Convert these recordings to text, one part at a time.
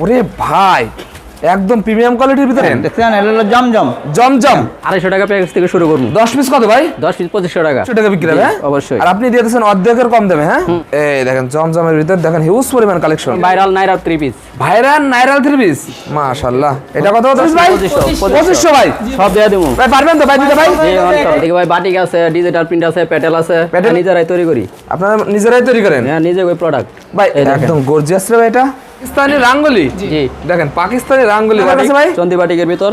ওরে ভাই একদম প্রিমিয়াম কোয়ালিটির ভিতরে দেখছেন এটা হলো জমজম। জমজম 250 টাকা প্যাকেজ থেকে শুরু করব। 10 পিস কত ভাই? 10 পিস 2500 টাকা। 2500 টাকা বিক্রি হবে হ্যাঁ? অবশ্যই। আর আপনি দিয়ে দিয়েছেন অর্ধেকের কম দামে হ্যাঁ? এই দেখেন জমজমের ভিতর দেখেন হিউজ পরিমাণ কালেকশন। ভাইরাল নাইরা 3 পিস। ভাইরাল নাইরাল 3 পিস মাশাআল্লাহ। এটা কত হচ্ছে ভাই? 2500 ভাই। সব দেয়া দেবো ভাই পারবেন তো ভাই দিতে ভাই? জি দেখি ভাই বাটিক আছে, ডিজিটাল প্রিন্ট আছে, প্যাটেল আছে, নিজেরাই তৈরি করি। আপনারা নিজেরাই তৈরি করেন? হ্যাঁ নিজে ওই প্রোডাক্ট। ভাই একদম গর্জিয়াস রে ভাই এটা। পাকিস্তানি রাঙ্গুলি। জি দেখেন পাকিস্তানি রাঙ্গুলি আছে ভাই চন্দি বাটিকের ভিতর।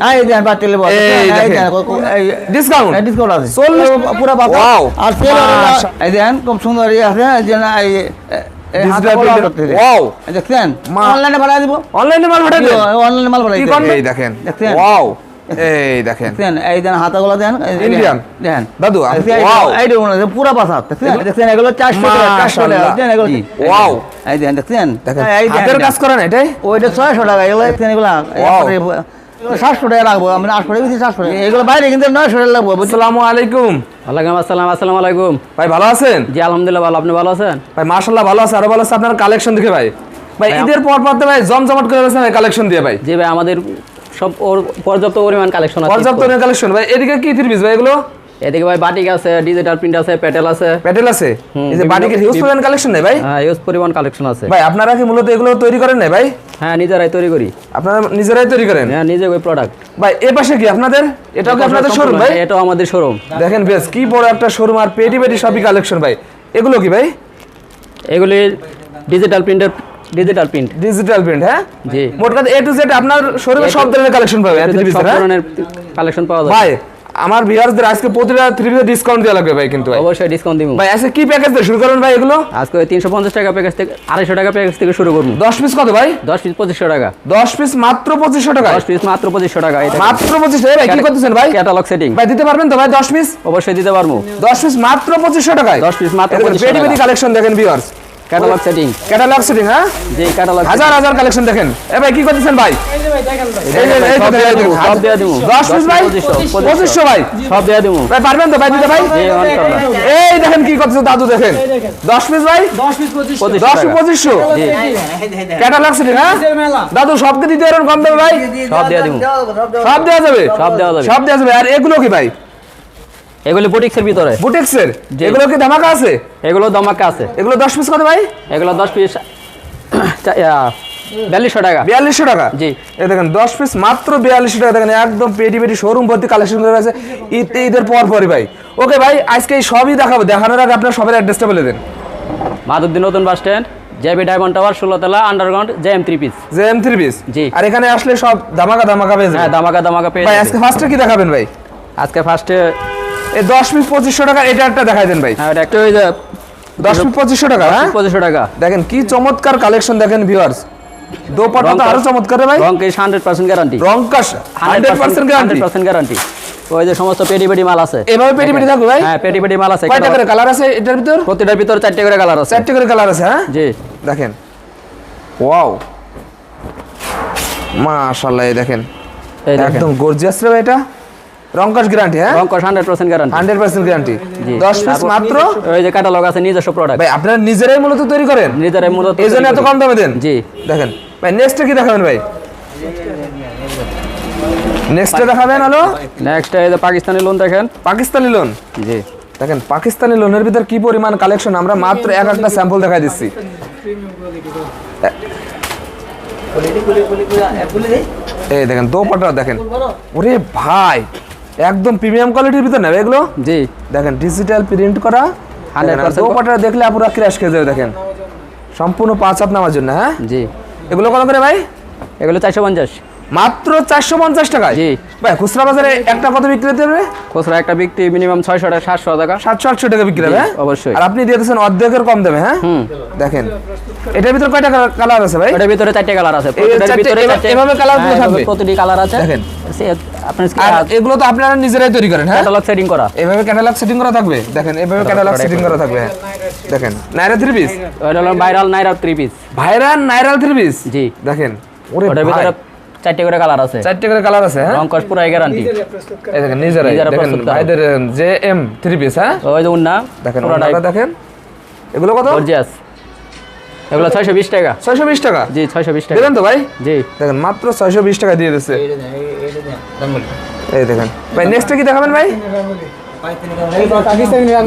এই দেন বাতিলে বল। এই দেখেন ডিসকাউন্ট ডিসকাউন্ট আছে 40 পুরো বাতা। ওয়াও আর সেল এই দেন খুব সুন্দর আছে যে না এই ডিজিটাল ওয়াও দেখছেন অনলাইনে পাঠিয়ে দিব। অনলাইনে মাল পাঠিয়ে দেন? অনলাইনে মাল পাঠিয়ে কি দিব। কোন এই দেখেন দেখছেন ওয়াও এই দেখেন দেখছেন এই দেন হাতাগুলো দেন ইন্ডিয়ান দেন দাদু ওয়াও এই দেখুন পুরো বাতা দেখছেন দেখছেন এগুলো 400 টাকা দেন এগুলো ওয়াও এই দেন দেখছেন এই হাতের কাজ করেন এটাই ওইটা 600 টাকা এগুলো দেখছেন এগুলো 700 টাকা লাগবে। আমি 800 টাকা দিচ্ছি 700 টাকা এগুলো বাইরে কিন্তু 900 টাকা লাগবে। আসসালামু আলাইকুম। ওয়ালাইকুম আসসালাম। আসসালামু আলাইকুম ভাই ভালো আছেন? জি আলহামদুলিল্লাহ ভালো। আপনি ভালো আছেন? ভাই মাশাআল্লাহ ভালো আছে। আরো ভালো আছে আপনার কালেকশন দেখে ভাই। ভাই ঈদের পর পর তো ভাই জমজমাট করে গেছেন ভাই কালেকশন দিয়ে ভাই। জি ভাই আমাদের সব পর্যাপ্ত পরিমাণ কালেকশন আছে। পর্যাপ্ত কালেকশন ভাই। এদিকে কি 3 পিস ভাই এগুলো? এদিকে ভাই বাটিক আছে, ডিজিটাল প্রিন্ট আছে, প্যাটেল আছে। প্যাটেল আছে। এই যে বাটিকের হিউজ পরিমাণ কালেকশন নেই ভাই? হ্যাঁ হিউজ পরিমাণ কালেকশন আছে। ভাই আপনারা কি মূলত এগুলো তৈরি করেন না ভাই? হ্যাঁ নিজেরাই তৈরি করি। আপনারা নিজেরাই তৈরি করেন? হ্যাঁ নিজে ওই প্রোডাক্ট। ভাই এই পাশে কি আপনাদের? এটাও কি আপনাদের শোরুম ভাই? এটাও আমাদের শোরুম। দেখেন বেশ কি বড় একটা শোরুম আর পেটি পেটি সবই কালেকশন ভাই। এগুলো কি ভাই? এগুলি ডিজিটাল প্রিন্টের ডিজিটাল প্রিন্ট। ডিজিটাল প্রিন্ট হ্যাঁ? জি মোট কথা A to Z আপনার শোরুমে সব ধরনের কালেকশন পাবে। সব ধরনের কালেকশন পাওয়া যায়। ভাই আমার ভিউয়ারদের আজকে প্রতিটা 3 পিসে ডিসকাউন্ট দেওয়া লাগবে ভাই কিন্তু ভাই। অবশ্যই ডিসকাউন্ট দিব ভাই আজকে কি প্যাকেজ দিয়ে শুরু করেন ভাই এগুলো? আজকে 350 টাকা প্যাকেজ থেকে 250 টাকা প্যাকেজ থেকে শুরু করব। 10 পিস কত ভাই? 10 পিস 2500 টাকা। 10 পিস মাত্র 2500 টাকা। 10 পিস মাত্র 2500 টাকা। এটা মাত্র 2500 ভাই কি করতেছেন ভাই? Catalogue setting. ভাই দিতে পারবেন তো ভাই 10 পিস? অবশ্যই দিতে পারবো। 10 পিস মাত্র 2500 টাকায়। 10 পিস মাত্র 2500 পেটি পেটি টাকা। কালেকশন দেখেন viewers. Catalogue setting. Catalogue setting হ্যাঁ? জি ক্যাটালগ হাজার হাজার কালেকশন দেখেন। এ ভাই কি করতেছেন ভাই? এই যে ভাই দেখেন সব দেয়া দেবো। 10 পিস ভাই 2500 ভাই। সব দেয়া দেবো। ভাই পারবেন তো ভাই দিতে ভাই? জি ইনশাআল্লাহ। এই দেখেন কি করতেছে দাদু দেখেন। 10 পিস ভাই 10 পিস 2500 10 পিস 2500 জি ক্যাটালগ সেটিং হ্যাঁ? দাদু সবকে দিতে পারেন কম দামে ভাই? সব দেয়া দেবো। সব দেওয়া যাবে? সব দেওয়া যাবে। সব দেওয়া যাবে। আর এগুলো কি ভাই? এগুলো বুটিক্সের ভিতরে। বুটিক্সের? এগুলো কি ধামাকা আছে? এগুলো দমাকা আছে। এগুলো 10 পিস কত ভাই? এগুলো 10 পিস 4200 টাকা। 4200 টাকা। জি এই দেখেন 10 পিস মাত্র 4200 টাকা। দেখেন একদম পেটি পেটি শোরুম ভর্তি কালেকশন করে আছে ঈদের পর পরই ভাই। ওকে ভাই আজকে এই সবই দেখাবো। দেখানোর আগে আপনার সবার অ্যাড্রেসটা বলে দেন। মাধবদী নতুন bus stand, JB diamond tower, 16 তলা, underground, JM 3 piece. JM 3 piece. জি। আর এখানে আসলে সব ধামাকা ধামাকা পেয়ে হ্যাঁ যাবেন। দামাকা দামাকা পেয়ে ভাই যাবে। আজকে ফার্স্টে কি দেখাবেন ভাই? আজকে ফার্স্টে এই 10 পিস 2500 টাকা এটা একটা দেখাই দেন ভাই। হ্যাঁ এটা একটা ওই যে 10 পিস 2500 টাকা হ্যাঁ? 2500 টাকা। দেখেন কি চমৎকার কালেকশন দেখেন ভিউয়ার্স। দোপাট্টা তো আরো চমৎকার রে ভাই। রং কেশ 100% গ্যারান্টি। রংকাশ 100% গ্যারান্টি। 100% গ্যারান্টি। ওই যে সমস্ত পেটি পেটি মাল আছে। এভাবে পেটি পেটি থাকবে ভাই? হ্যাঁ পেটি পেটি মাল আছে। কয়টা করে কালার আছে এটার ভিতর? প্রতিটার ভিতর 4টা করে কালার আছে। 4টা করে কালার আছে হ্যাঁ? জি দেখেন ওয়াও মাশাআল্লাহ। এই দেখেন এই দেখেন একদম গর্জিয়াস রে ভাই। এটা রংকাশ গ্যারান্টি হ্যাঁ? রং কেশ 100% গ্যারান্টি। 100% গ্যারান্টি। জি 10 পিস মাত্র। ওই যে ক্যাটালগ আছে নিজস্ব প্রোডাক্ট। ভাই আপনারা নিজেরাই মূলত তৈরি করেন? নিজেরাই মূলত এইজন্য এত কম দামে দেন? জি দেখেন ভাই নেক্সটে কি দেখাবেন ভাই? নেক্সটে দেখাবেন হলো নেক্সট এই যে পাকিস্তানি লোন দেখেন। পাকিস্তানি লোন। জি দেখেন পাকিস্তানি লোনের ভিতর কি পরিমাণ কালেকশন। আমরা মাত্র একটা স্যাম্পল দেখাই দিচ্ছি। এই দেখেন দোপাট্টা দেখেন। ওরে ভাই একদম প্রিমিয়াম কোয়ালিটির ভিতর নেবে এগুলো। জি দেখেন ডিজিটাল প্রিন্ট করা 100% দোপাট্টা দেখলে পুরো ক্র্যাশ খেয়ে যাবে। দেখেন সম্পূর্ণ 5 হাত নামার জন্য হ্যাঁ? জি এগুলো কত করে ভাই? এগুলো 450। মাত্র 450 টাকায়। জি ভাই খুচরা বাজারে একটা কত বিক্রি হতে হবে? খুচরা একটা বিক্রি মিনিমাম 600 টাকা 700 টাকা 700-800 টাকা বিক্রি হবে হ্যাঁ? অবশ্যই। আর আপনি দিয়ে দিয়েছেন অর্ধেকের কম দামে হ্যাঁ? দেখেন এটার ভিতর কয়টা কালার আছে ভাই? এটার ভিতরে 4টা কালার আছে। এই চারটে এভাবে কালারগুলো থাকবে? প্রতিটি কালার আছে। দেখেন আপনার আর এগুলো তো আপনারা নিজেরাই তৈরি করেন হ্যাঁ? ক্যাটালগ সেটিং করা। এভাবে ক্যাটালগ সেটিং করা থাকবে। দেখেন এভাবে ক্যাটালগ সেটিং করা থাকবে হ্যাঁ? দেখেন নাইরা 3 পিস। ওটা হলো ভাইরাল নাইরা 3 পিস। ভাইরাল নাইরা 3 পিস। জি দেখেন ওরে ওটার ভাই ভিতরে 4টা করে কালার আছে। 4টা করে কালার আছে হ্যাঁ? রং কস পুরো গ্যারান্টি। এই দেখেন নিজেরাই নিজেরা দেখেন প্রস্তুত করা। ভাইদের জেএম 3 পিস হ্যাঁ? ওই যে উন্না দেখেন পুরোটাই ওনাটা দেখেন এগুলো কত? গর্জিয়াস। এগুলো 620 টাকা। 620 টাকা জি 620 টাকা। দেবেন তো ভাই? জি দেখেন মাত্র 620 টাকা দিয়ে দিচ্ছে। এই দেখেন ভাই, নেক্সটে কি দেখাবেন ভাই?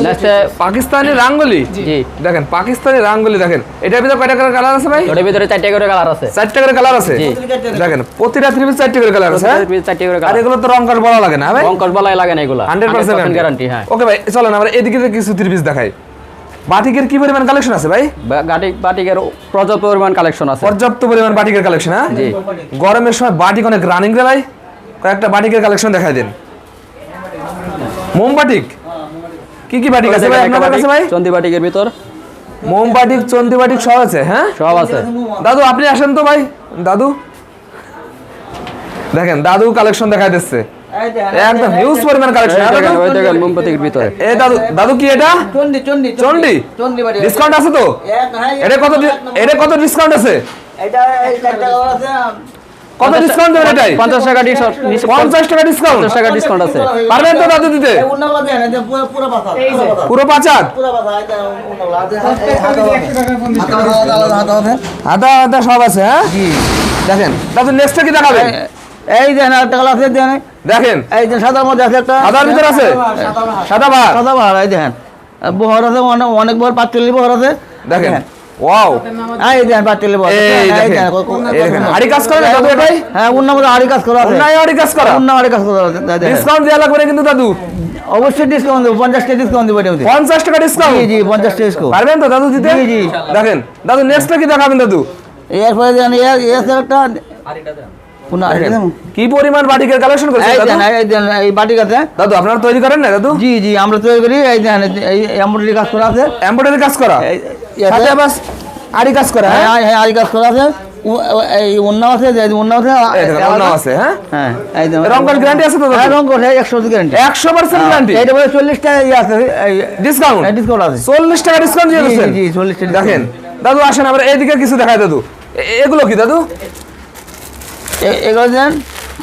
নেক্সটে পাকিস্তানি রাঙ্গুলি। জি দেখেন পাকিস্তানি রাঙ্গুলি দেখেন। এটার ভিতরে কয়টা করে কালার আছে ভাই? ওটার ভিতরে 4টা করে কালার আছে। 4টা করে কালার আছে। জি। দেখেন প্রতিটা থ্রি পিস 4টা করে কালার আছে। হ্যাঁ? 4টা করে আর কালার। এগুলো তো রং কাট বলা লাগে না ভাই? রং কস বলাই লাগে না এগুলা। 100% গ্যারান্টি। হ্যাঁ ওকে ভাই, চলেন আমরা এদিকে থেকে কিছু থ্রি পিস দেখাই। বাটিকের কি পরিমাণ কালেকশন আছে ভাই? বাটিকের পর্যাপ্ত পরিমাণ কালেকশন আছে। পর্যাপ্ত পরিমাণ বাটিকের কালেকশন। হ্যাঁ জি। গরমের সময় বাটিক অনেক রানিং রে ভাই, কয়েকটা বাটিকের কালেকশন দেখাই দেন। মোম বাটিক কি কি বাটিক আছে ভাই আপনাদের কাছে ভাই? চন্দি বাটিকের ভিতর মোম বাটিক, চন্দি বাটিক সব আছে। হ্যাঁ সব আছে। দাদু আপনি আসেন তো ভাই। দাদু দেখেন, দাদু কালেকশন দেখাই দিচ্ছে একদম হিউজ পরিমাণ কালেকশন। ওই দেখেন মোমবাতির ভিতরে। এই দাদু, দাদু কি এটা? চন্ডি চন্ডি চন্ডি চন্ডি বাড়ি ডিসকাউন্ট আছে তো? এটা কত ডিসকাউন্ট আছে? এটা এই 4 টাকা আছে। কত ডিসকাউন্ট দেবেন এটাই? 50 টাকা ডিসকাউন্ট। 50 টাকা ডিসকাউন্ট। 50 টাকা ডিসকাউন্ট আছে। পারবেন তো দাদু দিতে? এই উন্নগুলো দেন, এই যে পুরো পাতা পুরো 5 হাত পুরো পাতা এটা উন্নগুলো আছে। হাতা আদা আদা সব আছে। হ্যাঁ জি দেখেন দাদু, নেক্সটটা কি দেখাবেন? এই দেন একটা কালার আছে দেন। দেখেন এই যে সাদার মধ্যে আছে একটা। সাদার ভিতর আছে সাদা ভাত। সাদা ভাড়া এই দেখেন বহর আছে, অনেক বহর 45 বহর আছে। দেখেন ওয়াও, এই দেখেন 45 বহর। এই দেখেন এই দেখেন আড়ি কাজ করে না দাদু এটাই? হ্যাঁ উন্নর মধ্যে আড়ি কাজ করা আছে। অন্যায় আড়ি কাজ করা। উন্নর আড়ি কাজ করা আছে। দেখেন ডিসকাউন্ট দেওয়া লাগবে না কিন্তু দাদু? অবশ্যই ডিসকাউন্ট দেবো, 50 টাকা ডিসকাউন্ট দেবো এটার মধ্যে। 50 টাকা ডিসকাউন্ট। জি জি 50 টাকা ডিসকাউন্ট। পারবেন তো দাদু দিতে? জি, জি। দেখেন দাদু, নেক্সটটা কি দেখাবেন দাদু? এরপরে দেন এই আছে একটা পুনা আড়ি দেন। কি পরিমাণ বাটিকের কালেকশন করেছেন এই দাদু? দেন এই দেন এই বাটি কাছে। দাদু আপনারা তৈরি করেন না দাদু? জি জি আমরা তৈরি করি। এই দেন এই এমব্রয়ডারি কাজ করা আছে। এমব্রয়ডারি কাজ করা, সাথে আবার আড়ি কাজ করা। হ্যাঁ হ্যাঁ হ্যাঁ আড়ি কাজ করা আছে। এই উন্না আছে, যে উন্না আছে। এই দেখেন অন্য আছে। হ্যাঁ হ্যাঁ এই দেন রং কার্ড গ্যারান্টি আছে তো হ্যাঁ দাদু? রং করে 100% গ্যারান্টি। 100% গ্যারান্টি। এইটা বলে 40 টাকা আছে এই ডিসকাউন্ট ডিসকাউন্ট আছে। 40 টাকা ডিসকাউন্ট দিয়ে জি দিচ্ছেন। জি 40 টাকা দেখেন দাদু, আসেন আমরা এইদিকে কিছু দেখাই দাদু। এগুলো কি দাদু? এগুলো দেন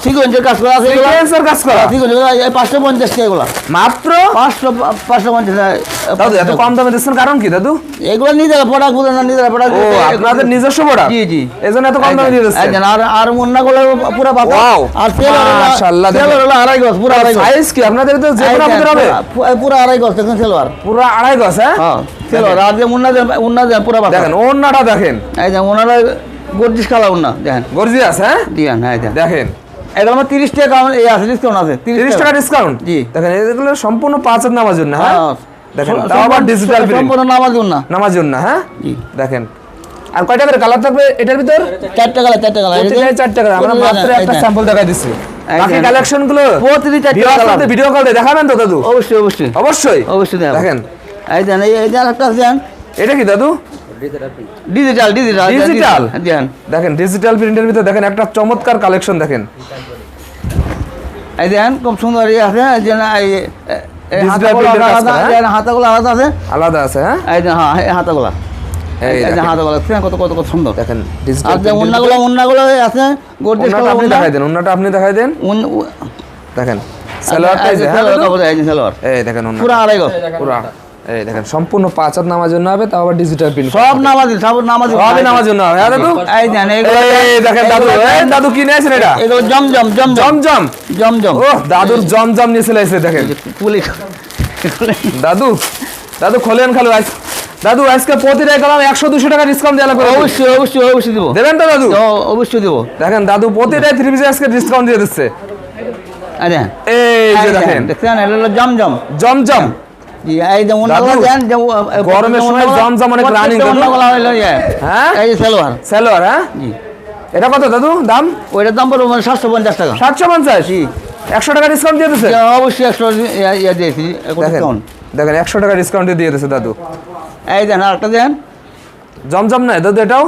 সিকোয়েন্সের কাজ করা আছে। এগুলো সিকোয়েন্সের কাজ করা সিকোয়েন্স 550 টাকা এগুলো। মাত্র 550 দাদু এত কম দামে দিচ্ছেন কারণ কি দাদু? এগুলো নিজেরা প্রোডাক্ট বলে না, নিজেরা প্রোডাক্ট। ও আপনাদের নিজস্ব প্রোডাক্ট? জি জি এজন্য এত কম দামে দিয়ে দিচ্ছেন। আর মুন্নাগুলো পুরো পাতা। Wow! আর তেল মাশাআল্লাহ, দেখেন। হলো আড়াই গজ, পুরো আড়াই গজ। সাইজ কি আপনাদের তো যে কোনো আপনাদের হবে? পুরো আড়াই গজ দেখুন সেলোয়ার। পুরো আড়াই গজ। হ্যাঁ হ্যাঁ সেলোয়ার। আর যে মুন্না দেন পুরো পাতা। দেখেন ওন্নাটা দেখেন, এই যে মুন্নাটা গর্জিস কালার উন্না দেখেন। গর্জিয়াস। হ্যাঁ দিয়ান হ্যাঁ দেখেন। দেখেন এগুলো আমার 30 টাকা এই আছে, ডিসকাউন্ট আছে 30 টাকা ডিসকাউন্ট। জি। দেখেন এগুলো সম্পূর্ণ 5 হাত নামার জন্য। হ্যাঁ হ্যাঁ দেখেন তাও আবার ডিজিটাল প্রিন্ট সম্পূর্ণ নামাজ উন্না। নামার জন্য। হ্যাঁ জি। দেখেন আর কয়টা করে কালার থাকবে এটার ভিতর? 4 টাকা 4 টাকা প্রতিটায় 4 টাকা। আমরা মাত্র একটা স্যাম্পল দেখাই দিচ্ছি। বাকি দেখেন। কালেকশন গুলো প্রতিটি 4 টাকা কালার। ভিডিও কল দিয়ে দেখাবেন তো দাদু? অবশ্যই অবশ্যই অবশ্যই অবশ্যই দেখাবো। দেখেন এই দেন এই দেন একটা দেন এটা কি দাদু? Digital digital digital. দেন। দেখেন ডিজিটাল প্রিন্টের ভিতর দেখেন একটা চমৎকার কালেকশন। দেখেন এই দেন খুব সুন্দর আছে। এই যে এই Digital হাতাগুলো printer কাজ আলাদা, করা, এই হাতাগুলো আলাদা আছে। আলাদা আছে। হ্যাঁ এই যে হ্যাঁ এই হাতাগুলো এই এই যে দেখেন। হাতাগুলো দেখেন কত কত কত সুন্দর। দেখেন আর ডিজিটাল যে উন্নাগুলো আছে গর্জিয়াস ওন্নাটা আপনি দেখাই দেন। ওন্নাটা আপনি দেখাই দেন। দেখেন সালোয়ারটা এই যে। হ্যাঁ দাদু? সালোয়ার এই দেখেন ওন্না পুরো আড়াই গজ। পুরো এই দেখেন সম্পূর্ণ 5 হাত নামার জন্য হবে, তাও আবার ডিজিটাল প্রিন্ট। সব নামাজি সব নামাজি সবই নামার জন্য হবে। হ্যাঁ দাদু? এই দেন এইগুলো এই দেখেন দাদু, এই দাদু কি নিয়েছেন এটা? এগুলো জমজম জমজম জমজম। জমজম ওহ দাদুর জমজম নিয়ে চলে এসেছে। দেখেন পুলিশ দাদু, দাদু খোলেন খালু। দাদু আজকে প্রতিটাই কলাম 100-200 টাকা ডিসকাউন্ট দেওয়া লাগবে। অবশ্যই অবশ্যই অবশ্যই দেবো। দেবেন তো দাদু? অবশ্যই দেবো। দেখেন দাদু প্রতিটাই 3 পিসে আজকে ডিসকাউন্ট দিয়ে দিচ্ছে। এই দেখেন এই যে দেখেন দেখছেন এটা হলো জমজম। জমজম। জি এই যে উন্নাগুলো দাদু, দেন যে গরমের সময় জমজম অনেক running দাদু। উন্নাগুলো হলো হ্যাঁ এই যে সালোয়ার। সালোয়ার। হ্যাঁ জি এটা কত দাদু দাম? ওইটার দাম পড়বে 750 টাকা। 750। জি 100 টাকা ডিসকাউন্ট দিয়ে দিচ্ছে। অবশ্যই 100 ইয়া দিয়েছি দেখেন দেখেন 100 টাকা ডিসকাউন্ট দিয়ে দিচ্ছে দাদু। এই দেন আরেকটা দেন জমজম নয় দাদু এটাও?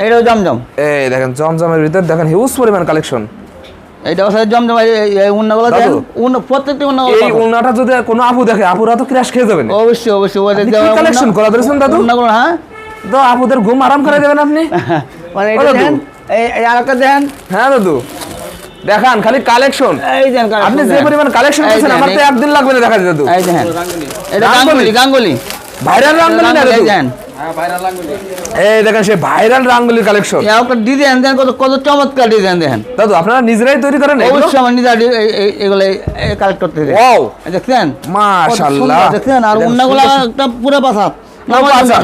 এইটাও জমজম। এই দেখেন জমজমের ভিতর দেখেন হিউজ পরিমাণ কালেকশন। এইটাও আছে জমজম। এই উন্নাগুলো দেন দাদু, প্রত্যেকটা উন্না এই উন্নাটা যদি কোনো আপু দেখে, আপুরা তো ক্র্যাশ খেয়ে যাবেন। অবশ্যই অবশ্যই ওটা আপনি কি কালেকশন করা ধরেছেন দাদু? উন্নাগুলো হ্যাঁ তো আপুদের ঘুম আরাম করে দেবেন আপনি। মানে ও এটা দাদু। দেন এই আরেকটা দেন। হ্যাঁ দাদু দেখান খালি কালেকশন। এই দেন আপনি যে পরিমাণ কালেকশন এই করেছেন দেন, আমার তো একদিন লাগবে না দেখা দাদু। এই দেন এটা গাঙ্গুলি গাঙ্গুলি ভাইরাল রাঙ্গুলি না এই দাদু? দেন এই দেখেন সেই ভাইরাল রাঙ্গুলির কালেকশন। একটা ডিজাইন দেন, কত কত চমৎকার ডিজাইন দেখেন। দাদু আপনারা নিজেরাই তৈরি করেন এগুলো? অবশ্যই আমার নিজে এগুলো কালেক্ট করতে হবে। ওয়াও দেখছেন মাশাআল্লাহ, দেখছেন। আর অন্যগুলো একটা পুরো পাসাত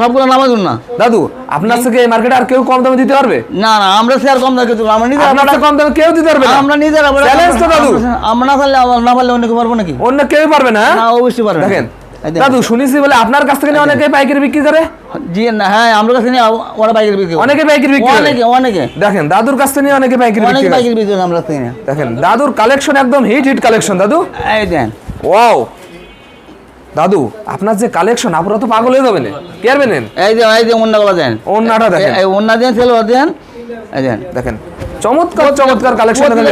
সবগুলো নামাজুন না। দাদু আপনার থেকে এই মার্কেটে আর কেউ কম দামে দিতে পারবে? না না, আমরা সে আর কম দাম কিছু আমরা নিজে আপনার থেকে কম দামে কেউ দিতে পারবে না? আমরা নিজেরা চ্যালেঞ্জ তো দাদু। আমরা না পারলে না পারলে অন্য কেউ পারবো নাকি? অন্য কেউ পারবে না? না অবশ্যই পারবে। দেখেন দাদু শুনেছি বলে আপনার কাছ থেকে নিয়ে অনেকে পাইকারি বিক্রি করে। জি না, হ্যাঁ আমরা কাছে নিয়ে ওরা পাইকারি বিক্রি করে। অনেকে পাইকারি বিক্রি করে। অনেকে অনেকে দেখেন দাদুর কাছ থেকে নিয়ে অনেকে পাইকারি অনেক বিক্রি করে। পাইকারি বিক্রি করে আমরা থেকে নিয়ে। দেখেন দাদুর কালেকশন একদম হিট কালেকশন দাদু। এই দেন ওয়াও দাদু আপনার যে কালেকশন আপনারা তো পাগল হয়ে যাবেন। কে পারবেন? এই যে ওন্নাগুলো দেন, ওন্নাটা দেখেন, এই ওন্না দেন, সেলোয়ার দেন। এই দেন দেখেন চমৎকার চমৎকার কালেকশন দেখেন।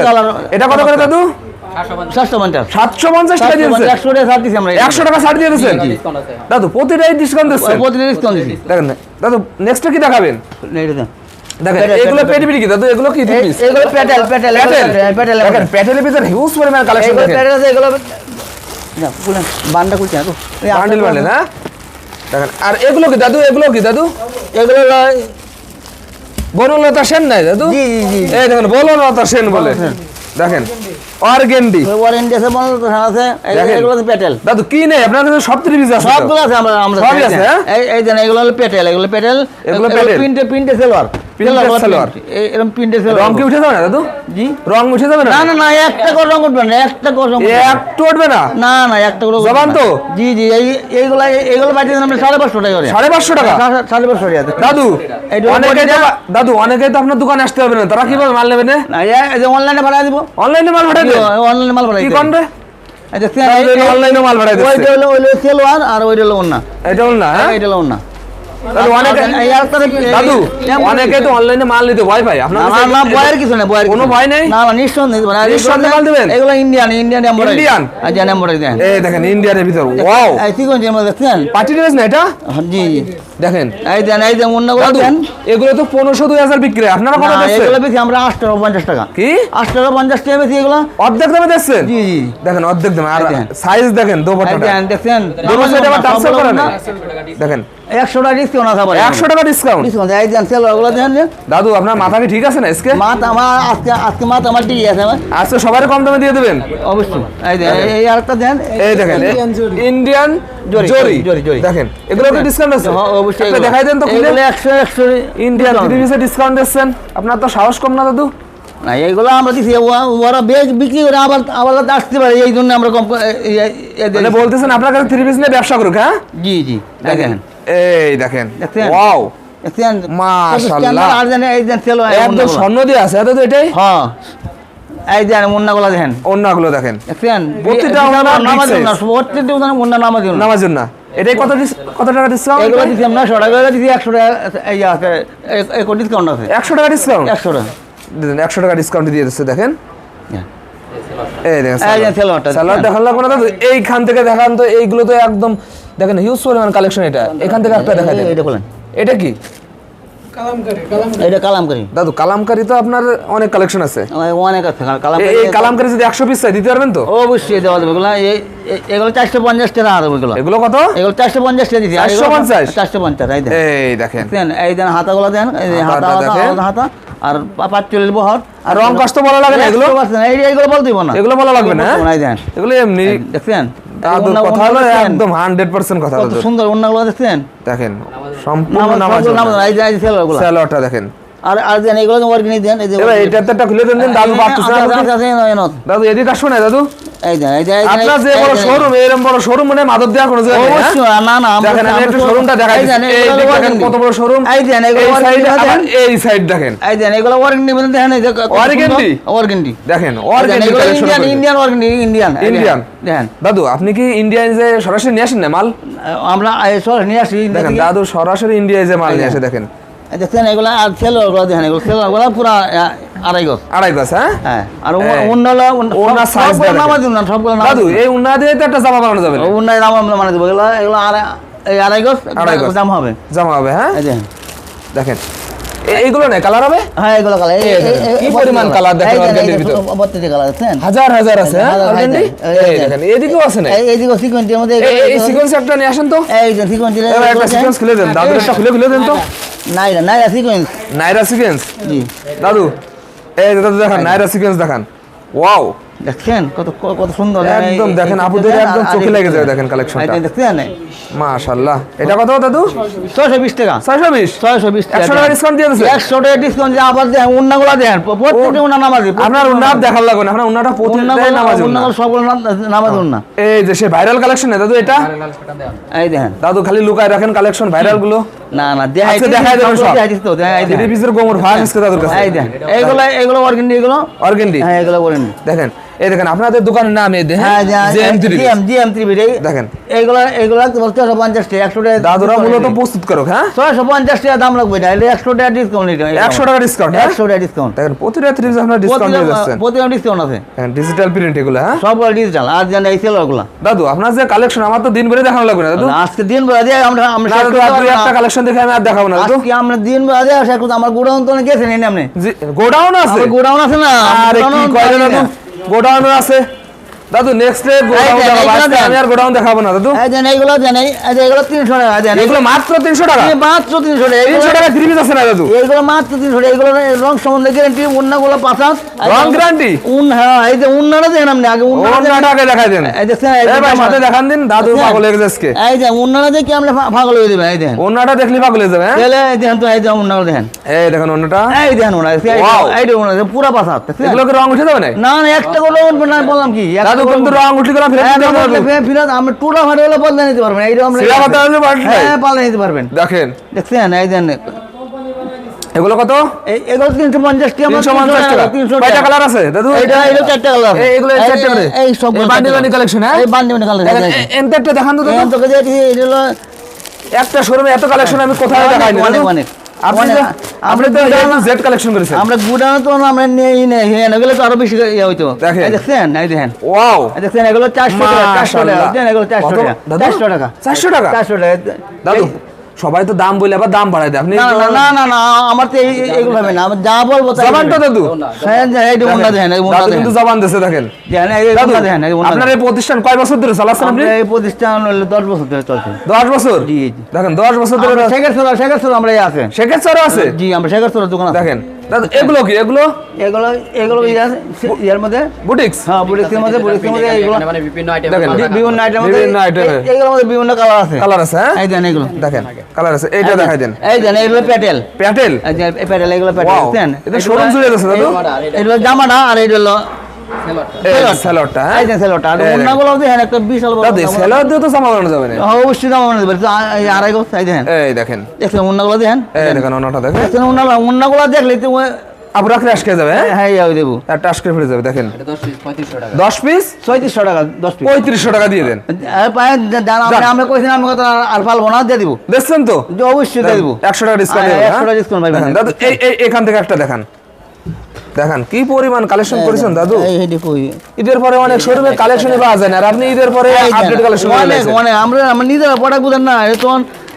এটা কত করে দাদু? 750 750 টাকা দিয়েছেন। 100 টাকা ছাড় দিছি আমরা। 100 টাকা ছাড় দিয়ে দিয়েছেন দাদু, প্রতিটাই ডিসকাউন্ট দিচ্ছেন। প্রতিদিন ডিসকাউন্ট দিছি। দেখেন দাদু নেক্সট কি দেখাবেন? এই দেন দেখেন এগুলো পেটিবিড়ি কি দাদু? এগুলো কি পিস? এগুলো পেটেল পেটেল পেটেল দেখেন পেটেলের ভিতরে হিউজ পরিমাণ কালেকশন এগুলো দেখেন। পেটেল আছে। এগুলো না বলেন বান্ডা কইছে না তো বান্ডেল বান্ডেল হ্যাঁ। দেখেন আর এগুলো কি দাদু? এগুলো কি দাদু? এগুলো বনলতা সেন নাই দাদু? জি জি জি এই দেখেন বনলতা সেন বলে। দেখেন অর্গেন্ডি ওয়ারেন্টি আছে, বন্ধ আছে। দেখেন। এগুলো পেটেল দাদু কি নেই আপনার কাছে? সব ত্রিপিস আছে তো? সবগুলো আছে। আমরা আমরা সবই আছে, হ্যাঁ? এই দেন এগুলো হলো পেটেল, এগুলো পেটেল, এগুলো পেটেল। প্রিন্টে প্রিন্টে সেলোয়ার, Printed সালোয়ার। এরকম প্রিন্টে সেলোয়ার। রং কি উঠে যাবে না দাদু? জি রং উঠে যাবে না? না না না, একটা করে রং উঠবে না, একটা করে রং উঠবে না। একটু উঠবে না? না না, একটা করে জবান তো? জি জি এইগুলো এইগুলো বাইরে আমরা 550 টাকা করে। 550 টাকা? 550 টাকা দাদু এইটা অনেকেই তো ওপরে দাদু অনেকেই তো আপনার দোকানে আসতে পারবে না, তারা কিভাবে মাল নেবে না? না। এই যে অনলাইনে ভাড়া দিব, অনলাইনে মাল পাঠাই দেন? অনলাইনে মাল ভাড়া কি দিতে। কোন রে? এই দেখছেন অনলাইনে মাল পাঠাই দিচ্ছে। ওইটা হলো সেলোয়ার আর ওইটা হলো ওন্না। এটা হল না হ্যাঁ? এইটা হলো ওন্না। দাদু অনেকে দাদু অনেকে তো অনলাইনে মাল নিতে ভয় পায়। আপনার কাছে না বয়ের কিছু না, বয়ের কোনো ভয় নেই? না না, নিঃসন্দেহে দিবেন। নিঃসন্দেহে মাল দিবেন? এগুলো ইন্ডিয়ান ইন্ডিয়ান এমব্রয়ডারি। ইন্ডিয়ান? আচ্ছা এমব্রয়ডারি দেন। এই দেখেন ইন্ডিয়ানের ভিতর ওয়াও এই ঠিক আছে, আমরা দেখছেন। পার্টি ড্রেস না এটা? জি জি দেখেন এই দেন অন্যগুলো দাদু দেন। এগুলো তো 1500-2000 বিক্রি হয়, আপনারা কত না, দিচ্ছেন? এগুলো বেশি আমরা 850 টাকা। কি 850 টাকা বেশি এগুলো। অর্ধেক দামে দিচ্ছেন? জি জি দেখেন অর্ধেক দামে। আর দেখেন। সাইজ দেখেন এই দোপাট্টাটা দেন দেখছেন। দোনো সাইডে আবার টার্সেল করা নেই। দেখেন 100 টাকা ডিসকাউন্ট আছে আবার। 100 টাকা ডিসকাউন্ট। ডিসকাউন্ট এই দেন, সেলোয়ারগুলো দেন। দাদু আপনার মাথা কি ঠিক আছে না আজকে? মাত আমার আজকে মাত আমার ঠিকই আছে আমার। আজকে সবার কম দামে দিয়ে দেবেন? অবশ্যই। এই দেন এই আরেকটা দেন। এই দেখেন ইন্ডিয়ান জরি, জরি জরি, জরি। দেখেন এগুলো তো ডিসকাউন্ট আছে? হ্যাঁ, অবশ্যই আপনি এগুলো। দেখাই দেন তো খুলে। এগুলো 100 ইন্ডিয়ান discount। 3 পিসে ডিসকাউন্ট দিচ্ছেন, আপনার তো সাহস কম না দাদু? না এইগুলো আমরা দিছি, ওরা বিক্রি করে আবার আবার আসতে পারে, এই জন্য আমরা কম মানে বলতেছেন আপনার কাছে 3 পিস নিয়ে ব্যবসা করুক? হ্যাঁ জি জি দেখেন এই দেখেন দেখছেন? ওয়াও দেখছেন? মাশাআল্লাহ। আর দেন এই দেন সেলো একদম স্বর্ণ দিয়ে আছে দাদু এটাই? হ্যাঁ এই দেন মুন্নাগুলো দেখেন। অন্যগুলো দেখেন দেখছেন? প্রতিটা ওনার নামাজ big size। না, প্রত্যেকটা ওনার মুন্না নামাজ না। নামার জন্য এটাই কত টাকা ডিসকাউন্ট? এগুলো দিছি আমরা 100 টাকা দিছি, 100 টাকা এই আছে এক ডিসকাউন্ট আছে। 100 টাকা ডিসকাউন্ট 100 টাকা। 100 টাকা ডিসকাউন্ট দিয়ে দিচ্ছে দেখেন। হ্যাঁ। এই দেখেন এই যে সেলোয়ারটা সালোয়ার দেখান লাগবে না দাদু? এইখান থেকে দেখান তো, এইগুলো তো একদম দেখেন হিউজ পরিমাণ কালেকশন। এটা এখান থেকে একটা দেখা দেন। এটা বলেন। এটা কি এটা কালামকারী। দাদু? কালামকারী তো আপনার অনেক কালেকশন আছে। অনেক আছে এই কালামকারী। কালামকারী যদি 100 পিস চাই দিতে পারবেন তো? অবশ্যই দেওয়া যাবে। এগুলো 450 টাকা আর এগুলো এগুলো কত? এগুলো 450 টাকা দিছি। 450? 450 এই দেন। এই দেখেন দেন এই দেন হাতাগুলো দেন। এই যে হাতা হাতাটা দেখেন। হাতা আর 45 বহর। আর রং কষ্ট বলা লাগে না এগুলো? 100% এইগুলো বল দিব না। এগুলো বলা লাগবে না? এই দেন এগুলো এমনি দেখছেন? দাদুর কথা হলো একদম 100% কথা কত দাদু। সুন্দর ওন্নাগুলো দেখছেন? দেখেন সম্পূর্ণ নামাজ এই যে সেলোয়ারগুলো। সালোয়ারটা দেখেন। আর দেন এগুলো অর্গানিক দেন। এই যে এবার এটা একটা খুলে দেন দেন দাদু পারতেছে না দাদু? দাদু এদিকে আসো না দাদু? এই দেন এই যে আপনার যে বড় শোরুম, এরকম বড় শোরুম মানে মাদক দেওয়ার কোনো জায়গা নেই, হ্যাঁ? অবশ্যই না না দেখেন আমি একটু শোরুমটা দেখাই এই দেন, দিচ্ছি। এই এগুলো দেখেন কত বড় শোরুম। এই দেন এগুলো এই সাইড warranty আবার দেন। এই সাইড দেখেন। এই দেন এগুলো ওয়ারেন্টি মানে দেখেন এই যে Warranty? ওয়ারেন্টি দেখেন অর্গানিক এগুলো collection Indian Indian warranty Indian Indian. দেখেন দাদু আপনি কি ইন্ডিয়ান যে সরাসরি নিয়ে আসেন না মাল? আমরা সর নিয়ে আসি ইন্ডিয়া দেখেন থেকে। দাদু সরাসরি ইন্ডিয়ায় যে মাল নিয়ে আসে দেখেন। এই দেখছেন এগুলো আর সেলোয়ারগুলো দেখেন, এগুলো সেলোয়ারগুলো পুরো 2.5 গজ। 2.5 গজ, হ্যাঁ? হ্যাঁ আর এই। অন্যগুলো ওনার size সবগুলো দেখেন। নামা দিন না, সবগুলো নামা দাদু এই উন্না দিয়ে তো একটা জামা বানানো যাবে না? অন্যায় নাম আমরা মানে দেবো। এগুলো এগুলো এই 2.5 গজ 2.5 গজ। দাম হবে। জামা হবে, হ্যাঁ? এই দেখেন দেখেন এইগুলো নাই কালার হবে? হ্যাঁ এগুলো কালার কি পরিমাণ কালার দেখেন অর্গানডির ভিতর। প্রত্যেকটি কালার দেখছেন হাজার হাজার আছে হ্যাঁ হাজার, অর্গানডি। হাজার। এই দেখেন এদিকেও আছে না। এইদিকে সিকোয়েন্সের মধ্যে এই সিকোয়েন্স একটা নিয়ে আসেন তো। এই যে সিকোয়েন্সের এবার একটা সিকোয়েন্স খুলে দেন দাদু, একটা খুলে দেন তো। নাইরা সিকোয়েন্স নাইরা সিকোয়েন্স জি দাদু, এই যে দাদু দেখান নাইরা সিকোয়েন্স দেখান। ওয়াও দেখছেন কত সুন্দর একদম দেখেন আপুদের একদম চোখে লেগে যায় দেখেন কালেকশনটা। দেখছেন মাশাআল্লাহ। এটা কত দাদু? 620 টাকা 620 620 টাকা 100 টাকা ডিসকাউন্ট দিয়ে দিয়েছে। 100 টাকা ডিসকাউন্ট দিয়ে আবার দেন উন্নাগুলো দেন প্রত্যেকটা উন্না নামাজি আপনার উন্নাপ দেখার লাগবে না, আপনার উন্নাটা প্রতিদিন নামাজ উন্নাগুলো সবগুলো নামাজ উন্না এই যে সে ভাইরাল কালেকশন না দাদু এটা? এই দেখেন দাদু খালি লুকায় রাখেন কালেকশন ভাইরাল গুলো। না আজকে দেখাই দেবেন সব। তো এই দেখেন 3 পিসের গোমর ভাগ আছে দাদুর কাছে। এই দেখেন এগুলো অর্গানডি এগুলো অর্গানডি হ্যাঁ এগুলো অর্গানডি দেখেন। এই দেখেন আপনাদের দোকানের নাম এই দেখেন হ্যাঁ JM3 দেখেন। এগুলো 650 টাকা 100 টাকা দাদুরা মূলত প্রস্তুত করো হ্যাঁ 650 টাকা দাম লাগবে এটা 100 টাকা ডিসকাউন্ট এটা 100 টাকা ডিসকাউন্ট হ্যাঁ 100 টাকা ডিসকাউন্ট দেখেন প্রতিটা 3 পিস আপনারা ডিসকাউন্ট দিয়ে যাচ্ছেন। প্রতিটা ডিসকাউন্ট আছে ডিজিটাল প্রিন্ট এগুলো হ্যাঁ সবগুলো ডিজিটাল আর জানেন এই সেলরগুলো দাদু আপনার যে কালেকশন আমার তো দিন ভরে দেখানো লাগবে না দাদু। আজকে দিন বেলা দিয়ে আমরা না দাদু আপনি একটা কালেকশন দেখে আমি আর দেখাবো না দাদু। আজকে আমরা দিন বেলা দিয়ে আসা করতে আমার গোডাউন তো গেছেন এনে আপনি গোডাউন আছে? আমার গোডাউন আছে না আরে কি কইলেন দাদু গোডাউন আছে দাদু নেক্সট ডে গোডাউন দেখাবো আজকে আমি আর গোডাউন দেখাবো না দাদু। এই দেন এইগুলো দেন এই যে এগুলো 300 টাকা দেন এগুলো মাত্র 300 টাকা? মাত্র 300 টাকা 300 টাকা 3 পিস আছে না দাদু? এইগুলো মাত্র 300 টাকা এগুলো রং সম্বন্ধে গ্যারান্টি উন্নাগুলো পাঁচাত রং গ্যারান্টি? হ্যাঁ এই যে উন্নাটা দেন আপনি আগে উন্নাটা আগে দেখাই দেন। এই দেখছেন এই ভাই সাথে দেখান দিন দাদু পাগল হয়ে গেছে আজকে। এই যে উন্নাটা দেখি আমরা পাগল হয়ে যাবে এই দেন উন্নাটা দেখলি পাগল হয়ে যাবে হ্যাঁ। তাহলে এই দেখেন তো এই যে উন্নাগুলো দেখেন এই দেখেন উন্নাটা এই দেখেন উন্না Wow! এই যে উন্না পুরো পাঁচাত এগুলো কি রং উঠে যাবে না? না না একটা করে উঠবে না বললাম কি দাদু কিন্তু রং উঠে গেল ফেলে দিতে হবে। ফিরাত আমরা টুটা ফাটা হলে বদলে নিতে পারবেন এইরকম আমরা সিরা পাতা আছে বাড়ি হ্যাঁ পাল্টে নিতে পারবেন দেখেন দেখছেন এই দেন এগুলো কত? এগুলো 350 টাকা 350 টাকা 300 কয়টা টাকা কালার আছে দাদু? এটা 4টা কালার এই এগুলো 4টা করে এই সব বান্ডিল কালেকশন হ্যাঁ এই বান্ডিল কালার এনতেটা দেখান তো দাদু। এখন তোকে দিয়েছি এটা হলো একটা শোরুমে এত কালেকশন আমি কোথায় দেখাই না অনেক দাদু। অনেক আপনি তো জেড কালেকশন করেছেন। আমরা গুডানো তো আমরা নেই না এগুলো তো আরো বেশি ইয়ে হইতো দেখেন। এই দেখছেন এই দেখেন ওয়াও এই দেখছেন এগুলো 400 টাকা 400 টাকা দেখেন এগুলো 400 টাকা দাদু? 400 টাকা 400 টাকা 400 টাকা দাদু সবাই তো দাম বলে আবার দাম বাড়ায় দেয় আপনি না না না না না আমার তো এগুলো হবে না আমি যা বলবো তাই জবানটা দাদু হ্যাঁ এই উন্না দেখেন এই উন্না দাদু দেখেন কিন্তু জবান দিছে দেখেন। দেখেন এই দাদু উন্না দেখেন এই উন্না আপনার এই প্রতিষ্ঠান কয় বছর ধরে চালাচ্ছেন আপনি? এই প্রতিষ্ঠান হলো 10 বছর ধরে চলছে 10 বছর জি, জি। দেখেন 10 বছর ধরে শেখের সোলা আমরা এই আছে শেখের চরে আছে জি আমরা শেখের সোলার দোকান আছে দেখেন দাদু এগুলো কি এগুলো এগুলো এগুলো ইয়ার মধ্যে বুটিক্স হ্যাঁ বুটিক্সের মধ্যে এগুলো মানে বিভিন্ন আইটেম দেখেন বিভিন্ন আইটেমের মধ্যে বিভিন্ন আইটেমের এগুলোর মধ্যে বিভিন্ন কালার আছে কালার আছে হ্যাঁ এই দেন এগুলো দেখেন কালার আছে এইটা দেখাই দেন এই দেন এগুলো প্যাটেল প্যাটেল এই যে এই প্যাটেল এগুলো প্যাটেল ওয়াও দেন এটা শোরুম জুড়ে আছে দাদু এগুলো জামাটা আর এই হলো এই সেলরটা হ্যাঁ এই যে সেলোটা আর এই দেখেন। অন্যগুলো দেখেন একটা বিশাল বড় দাদু সেলর দিয়ে তো জামা বানানো যাবে না। অবশ্যই দাম মনে দেবে আড়াই গোছ এই দেখেন এই দেখেন দেখছেন অন্যগুলো দেখেন এই দেখেন ওনাটা দেখেন দেখছেন অন্যগুলো দেখলে তো আপনার ক্র্যাশ খেয়ে যাবে হ্যাঁ হ্যাঁ এই দেবো একটা আজকে ফিরে যাবে দেখেন এটা 10 পিস 3500 টাকা 10 পিস 3600 টাকা 10 পিস 3500 টাকা দিয়ে দেন। আমরা কইছিলাম আমি কথা আর পারবো না দিয়ে দিব দেখছেন তো যে অবশ্যই দিয়ে দিব 100 টাকা ডিসকাউন্ট হ্যাঁ, দেবেন 100 টাকা discount পাইবেন। দেখেন, দাদু এই এখান থেকে একটা দেখান দেখেন কি পরিমাণ কালেকশন করেছেন দাদু। এই দেখো ঈদের পরে অনেক শোরুমে কালেকশনই পাওয়া যায় না আর আপনি ঈদের পরে আপডেট কালেকশন অনেক অনেক আমরা নিজেরা প্রোডাক্ট বুঝেন না এটা তো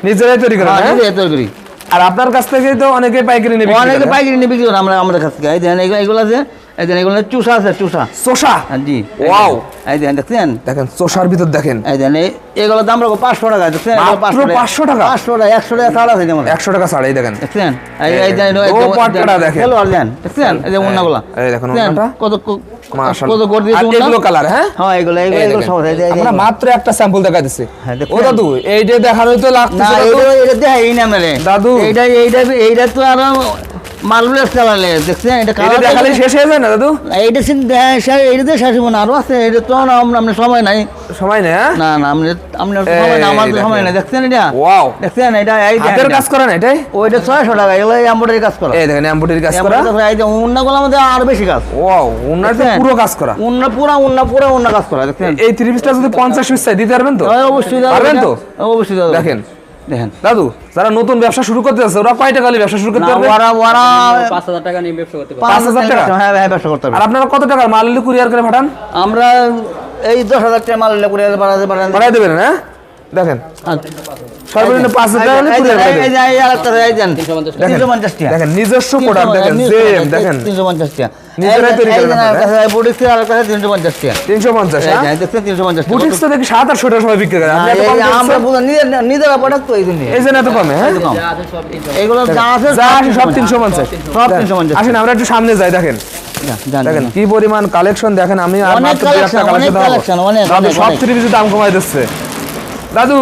নিজেরাই তৈরি করেন হ্যাঁ? নিজে তৈরি করি আর আপনার কাছ থেকে তো অনেকে পাইকারি নেবে অনেকে পাইকারি নিয়ে বিক্রি করে আমরা আমাদের কাছ থেকে এই দেখেন এগুলো আছে এই দেখেন এগুলো চুষা আছে চুষা সোসা জি ওয়াও এই দেখেন দেখছেন দেখেন সোসার ভিতর দেখেন এই দেখেন এগুলো দাম রাখো 500 টাকা দেখছেন মাত্র 500 টাকা? 500 টাকা 100 টাকা ছাড় আছে যেমন 100 টাকা ছাড় এই দেখেন দেখছেন এই দেখেন ও পাটটা দেখেন। হ্যালো আর দেন দেখছেন এই যে উন্নাগুলা এই দেখেন দেখছেন, উন্নাটা। কত মাশাআল্লাহ কত গড় আর দিয়েছে এগুলো কালার হ্যাঁ হ্যাঁ এগুলো এই এগুলো দেখেন। সব আছে আমরা মাত্র একটা স্যাম্পল দেখা দিচ্ছি হ্যাঁ, দেখছেন? ও দাদু এই যে দেখানোই তো না লাগতেছে দাদু। এটা দেখাই না মেরে দাদু। এইটা তো আর মালগুলো চালালে দেখছেন এটা এটা কালার দেখালে শেষ হয়ে যায় না দাদু এইটা এইটাতে শেষ হবো না আরো আছে এটা তো না আমরা সময় নাই সময় নেই হ্যাঁ না না আমরা সময় না আমার সময় নাই দেখছেন এটা ওয়াও দেখছেন এটা এই হাতের কাজ করেন এটাই ওইটা 600 টাকা এগুলো এমব্রয়ডারি কাজ করা এই দেখেন এমব্রয়ডারি কাজ করা এই যে উন্নাগুলো আমাদের আরো বেশি কাজ ওয়াও উন্নার তো দেখছেন? পুরো কাজ করা পুরা উন্না কাজ করা দেখছেন এই 3 পিসটা যদি 50 পিস চাই দিতে পারবেন তো অবশ্যই পারবেন তো অবশ্যই দাদা দেখেন দেখেন দাদু যারা নতুন ব্যবসা শুরু করতে যাচ্ছে ওরা কয় টাকা ব্যবসা শুরু করতে পারবে ওরা 5000 টাকা নিয়ে ব্যবসা করতে পারে 5000 টাকা? হ্যাঁ হ্যাঁ ব্যবসা করতে হবে আর আপনারা কত টাকার মাল কুরিয়ার করে পাঠান আমরা এই 10,000 টাকা মাল করে পাঠাই দেবেন হ্যাঁ দেখেন আর সর্বনিম্ন 5,000 টাকা হলে এই কুরিয়ার করে যে দেবে। এই আরেকটা এই দেন 350 350 টাকা দেখেন নিজস্ব প্রোডাক্ট দেখেন সেম দেখেন 350 টাকা নিজেরাই তৈরি করেন আপনারা। বুটিক্সের আরেকটা 350 টাকা 350 এই হ্যাঁ দেখছেন 350 টাকা বুটিক্স তো দেখি 700-800 টাকা সবাই বিক্রি করে আপনি এত কম আমরা দিচ্ছেন? নিজেরা প্রোডাক্ট তো এই জন্য এই জন্য এত কমে হ্যাঁ কম যা আছে সব 350 এগুলো যা আছে যা আছে সব 350 সব 350 আসেন আমরা একটু সামনে যাই দেখেন দেখেন কি পরিমাণ কালেকশন দেখেন আমি আর অনেক মাত্র 2 একটা collection, অনেক কালেকশন collection, অনেক, দাদু অনেক, সব অনেক। থ্রি পিসের দাম কমাই দিচ্ছে দাদু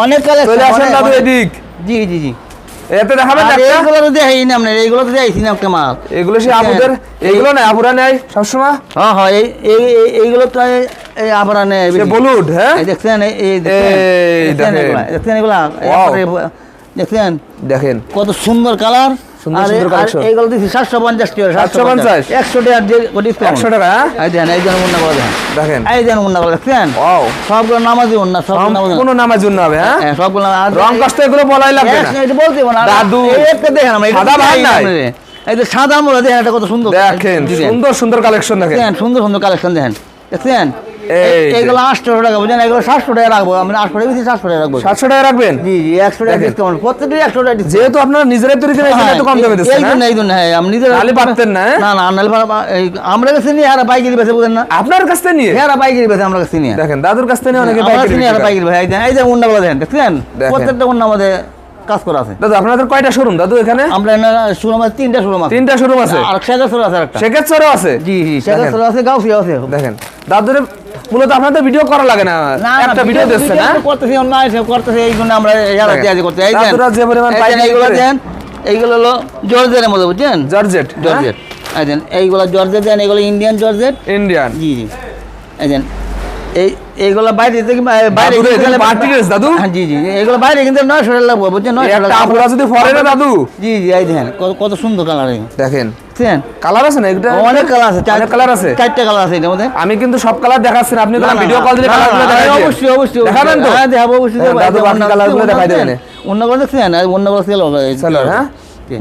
অনেক কালেকশন চলে আসেন দাদু এদিক জি জি জি এতে দেখাবেন আর একটা এইগুলো তো দেখাই না আপনার এইগুলো তো দেখাইছি না একটা মাল এগুলো সে আপুদের এইগুলো না আপুরা নেয় সবসময় হ্যাঁ হ্যাঁ এইগুলো তো এই আবরা নেই সে বলুড হ্যাঁ এই দেখছেন এই এই দেখছেন দেখেন। এগুলা, দেখছেন এগুলা Wow. দেখছেন দেখেন কত সুন্দর কালার সুন্দর সুন্দর collection। এইগুলো দিচ্ছি 750 টাকা 750 100 টাকা ডিসকাউন্ট 100 টাকা হ্যাঁ এই দেন মুন্না করে দেখেন দেখেন এই দেন মুন্না করে দেখছেন ওয়াও সবগুলো নামাজি মুন্না সবগুলো নামাজি কোনো নামার জন্য হবে হ্যাঁ হ্যাঁ সবগুলো রং কষ্ট এগুলো বলাই লাগবে না এটা বলতে না দাদু, এই একটা দেখেন আমরা সাদা ভাত নাই। এই যে সাদা মোড়া দেখেন এটা কত সুন্দর দেখেন সুন্দর সুন্দর কালেকশন দেখেন দেখেন সুন্দর সুন্দর কালেকশন দেখেন দেখছেন এই যে। এইগুলো 800 টাকা বুঝেন এগুলো 700 টাকা রাখবো আমরা 800 টাকা বেশি 700 টাকা রাখবো 700 টাকা রাখবেন জি জি 100 টাকা দেখেন। ডিসকাউন্ট প্রত্যেকটাই 100 টাকা ডিসকাউন্ট যেহেতু আপনারা নিজেরাই তৈরি করে এখানে এত কম দামে দিচ্ছেন হ্যাঁ? এই জন্য হ্যাঁ আমি নিজের নাহলে পারতেন না, হ্যাঁ? না না নাহলে আমরা কাছে নিয়ে আর পাইকারি বেচে বুঝেন না আপনার কাছ থেকে নিয়ে হ্যাঁ পাইকারি বেচে আমরা কাছে নিয়ে দেখেন দাদুর কাছ থেকে নিয়ে অনেকে আমরা পাইকারি কাছে নিয়ে আর বিক্রি করে। পাইকারি ভাই এই যে উন্নাগুলো দেখেন দেখছেন দেখেন। প্রত্যেকটা উন্না আমাদের কাজ করা আছে দাদু আপনাদের কয়টা শোরুম দাদু এখানে আমরা শোরুম আছে 3টা শোরুম আছে 3টা শোরুম আছে আর শেখার শোরুম আছে একটা সেক্ষেত্রেও আছে জি জি শেখার দেখেন। শোরুম আছে গাউসি আছে দেখেন দাদুর মূলত আপনাদের ভিডিও করা লাগে না একটা ভিডিও দিচ্ছে না করতেছি অন্য এসে করতেছি এই জন্য আমরা ইয়ারা দেখেন। দিয়ে করতে এই দেন দাদুরা যে পরিমাণ এই দেন, পাইকারি এইগুলো করে। দেন এইগুলো হলো জর্জেটের মধ্যে বুঝছেন জর্জেট জর্জেট এই দেন এইগুলো জর্জেট দেন এগুলো ইন্ডিয়ান জর্জেট ইন্ডিয়ান জি জি এই দেন এইগুলো বাইরে থেকে বাইরে দাদু, কিনতে এগুলো গেলে- party dress, দাদু? হ্যাঁ, জি জি এগুলো বাইরে কিন্তু 900 টাকা লাগবে বুঝছেন 900 একটা টাকা আপুরা যদি পরে না দাদু জি জি এই দেখেন কত সুন্দর কালার দেখেন বুঝছেন কালার আছে না এটা অনেক কালার আছে অনেক কালার আছে 4টা কালার আছে এটার মধ্যে আমি কিন্তু সব কালার দেখাচ্ছি না, আপনি না, না, ভিডিও না, কল দিলে না, কালারগুলো না, দেখাই দিন। অবশ্যই অবশ্যই দেখাবেন তো হ্যাঁ দেখাবো অবশ্যই হ্যাঁ, দেখাবো। দাদু বাকি কালারগুলো দেখাই দেবেন অন্য করে দেখছেন আর অন্য করে সেল হবে চলো হ্যাঁ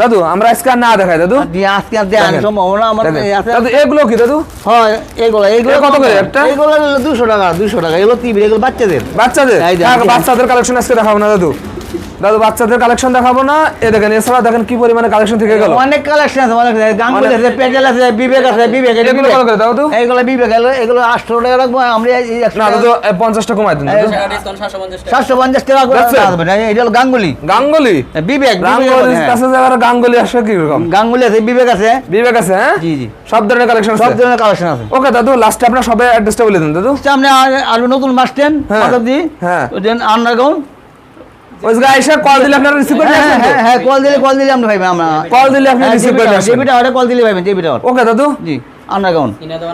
দাদু আমরা আজকে আর না দেখাই দাদু দিয়ে আজকে আর দেন দেখেন। সম্ভাবনা আমার দেখেন। এই আছে দাদু এগুলো কি দাদু হয় এইগুলো এগুলো কত করে একটা? এইগুলো 200 টাকা 200 টাকা এগুলো টিভি এগুলো বাচ্চাদের বাচ্চাদের এই যে, হ্যাঁ, এই যে। বাচ্চাদের কালেকশন আজকে দেখাবো না দাদু দাদু বাচ্চাদের কালেকশন দেখাবো না এ দেখেন এছাড়া দেখেন কি পরিমাণে কালেকশন থেকে গেল অনেক কালেকশন আছে অনেক গাঙ্গুলি আছে পেটেল আছে বিবেক আছে বিবেক এটা এগুলো কত করে দাদু এইগুলো বিবেক এগুলো 800 টাকা রাখবো আমরা এই না দাদু 50টা কমাই দিন দাদু ডিসকাউন্ট 750 টাকা 750 টাকা করে দেখছেন? আসবে না এটা হলো গাঙ্গুলি গাঙ্গুলি বিবেক গাঙ্গুলির কাছে যাওয়ার গাঙ্গুলি আসে কি রকম গাঙ্গুলি আছে বিবেক আছে বিবেক আছে হ্যাঁ জি জি সব ধরনের কালেকশন সব আছে ধরনের কালেকশন আছে ওকে দাদু লাস্টে আপনার সবাই অ্যাড্রেসটা বলে দিন দাদু সামনে আলু নতুন বাস স্ট্যান্ড হ্যাঁ, মাধবদী হ্যাঁ। দেন আন্ডারগ্রাউন্ড ওই জায়গায় এসে কল দিলে আপনারা রিসিভ করে আসবেন তো? হ্যাঁ কল দিলে আমরা ভাইবা আমরা কল দিলে আপনি রিসিভ করে আসবেন ডেবিটা কল দিলে ভাইবেন ডেবিটা ওকে দাদু জি আন্ডারগ্রাউন্ড কিনে দেওয়া